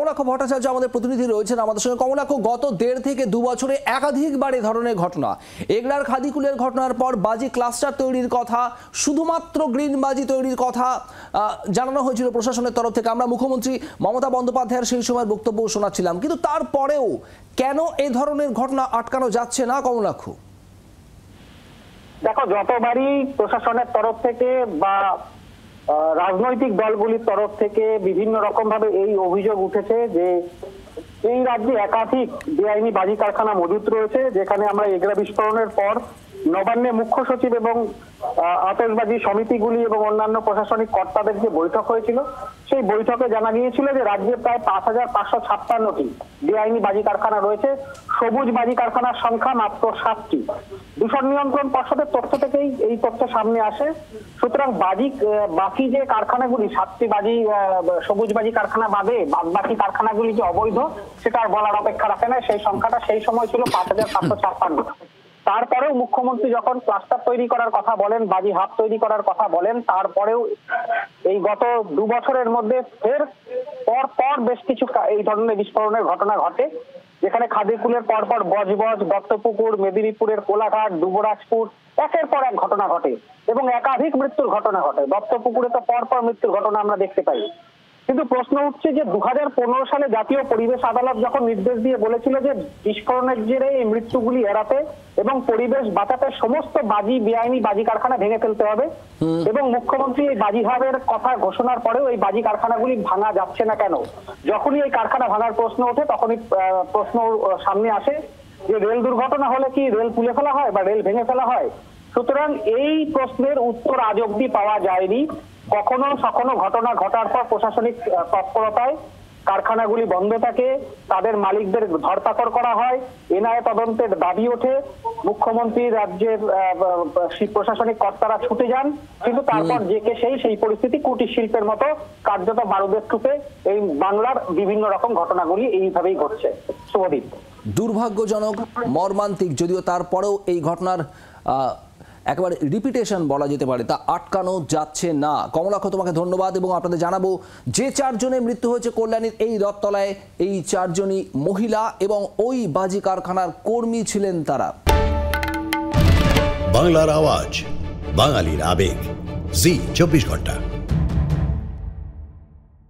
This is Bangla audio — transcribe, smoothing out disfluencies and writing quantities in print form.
কমলাক্ষ ভট্টাচার্য আমাদের প্রতিনিধি রয়েছেন আমাদের সঙ্গে। কমলাক্ষ, গত 1.5 থেকে 2 বছরে একাধিকবার এই ধরনের ঘটনা, এগলার খাদিকুলের ঘটনার পর বাজি ক্লাস্টার তৈরির কথা, শুধুমাত্র গ্রিন বাজি তৈরির কথা জানানো হয়েছিল প্রশাসনের তরফ থেকে। আমরা মুখ্যমন্ত্রী মমতা বন্দ্যোপাধ্যায়ের সেই সময় বক্তব্য শোনাচ্ছিলাম, কিন্তু তারপরেও কেন এই ধরনের ঘটনা আটকানো যাচ্ছে না কমলাক্ষ? দেখো, যতবারই প্রশাসনের তরফ থেকে বা রাজনৈতিক দলগুলির তরফ থেকে বিভিন্ন রকম ভাবে এই অভিযোগ উঠেছে যে এই রাজ্যে একাধিক বেআইনি বাজি কারখানা মজুত রয়েছে, যেখানে আমরা এগরা বিস্ফোরণের পর নবান্নে মুখ্য সচিব এবং আতশবাজি সমিতিগুলি এবং অন্যান্য প্রশাসনিক কর্তাদের যে বৈঠক হয়েছিল, সেই বৈঠকে জানা গিয়েছিল যে রাজ্যে প্রায় 5556টি বেআইনি বাজি কারখানা রয়েছে। সবুজ বাজি কারখানার সংখ্যা মাত্র 7টি। দূষণ নিয়ন্ত্রণ পর্ষদের তথ্য থেকেই এই তথ্য সামনে আসে। সুতরাং বাকি যে কারখানাগুলি, 7টি বাজি সবুজ বাজি কারখানা বাদে বাকি কারখানাগুলি যে অবৈধ, সেটা আর বলার অপেক্ষা রাখে না। সেই সংখ্যাটা সেই সময় ছিল 5556। তারপরেও মুখ্যমন্ত্রী যখন ক্লাস্টার তৈরি করার কথা বলেন, বাজি হাব তৈরি করার কথা বলেন, তারপরেও এই গত 2 বছরের মধ্যে ফের পর বেশ কিছু এই ধরনের বিস্ফোরণের ঘটনা ঘটে, যেখানে খাদিকুলের পরপর বজবজ, দত্তপুকুর, মেদিনীপুরের কোলাঘাট, দুবরাজপুর একের পর এক ঘটনা ঘটে এবং একাধিক মৃত্যুর ঘটনা ঘটে। দত্তপুকুরে তো পরপর মৃত্যুর ঘটনা আমরা দেখতে পাই। কিন্তু প্রশ্ন উঠছে যে 2015 সালে জাতীয় পরিবেশ আদালত যখন নির্দেশ দিয়ে বলেছিল যে বিস্ফোরণের জেরে এই মৃত্যুগুলি এড়াতে এবং পরিবেশ বাঁচাতে সমস্ত বেআইনি বাজি কারখানা ভেঙে ফেলতে হবে, এবং মুখ্যমন্ত্রী এই বাজি হাবের কথা ঘোষণার পরেও এই বাজি কারখানাগুলি ভাঙা যাচ্ছে না কেন? যখনই এই কারখানা ভাঙার প্রশ্ন ওঠে তখনই প্রশ্ন সামনে আসে যে রেল দুর্ঘটনা হলে কি রেল তুলে ফেলা হয় বা রেল ভেঙে ফেলা হয়? সুতরাং এই প্রশ্নের উত্তর আজ অব্দি পাওয়া যায়নি। কখনো ঘটনা ঘটার পর প্রশাসনিক তৎপরতায় কারখানাগুলি বন্ধ থাকে, তাদের মালিকদের ধরপাকড় করা হয়, এনআইএ তদন্তের দাবি ওঠে, মুখ্যমন্ত্রী রাজ্যের প্রশাসনিক কর্তারা ছুটে যান, কিন্তু তারপর সেই পরিস্থিতি কুটির শিল্পের মতো কার্যত বারুদের স্তূপে এই বাংলার বিভিন্ন রকম ঘটনাগুলি এইভাবেই ঘটছে। শুভদীপ। দুর্ভাগ্যজনক, মর্মান্তিক, যদিও তারপরেও এই ঘটনার একেবারে রিপিটেশন বলা যেতে পারে, তা আটকানো যাচ্ছে না। কমলাক্ষ, তোমাকে ধন্যবাদ। এবং আপনাদের জানাবো যে 4 জনের মৃত্যু হয়েছে কল্যাণীর এই রথতলায়, এই 4 জনই মহিলা এবং ওই বাজি কারখানার কর্মী ছিলেন তারা। বাংলার আওয়াজ, বাঙালির আবেগ, জি 24 ঘন্টা।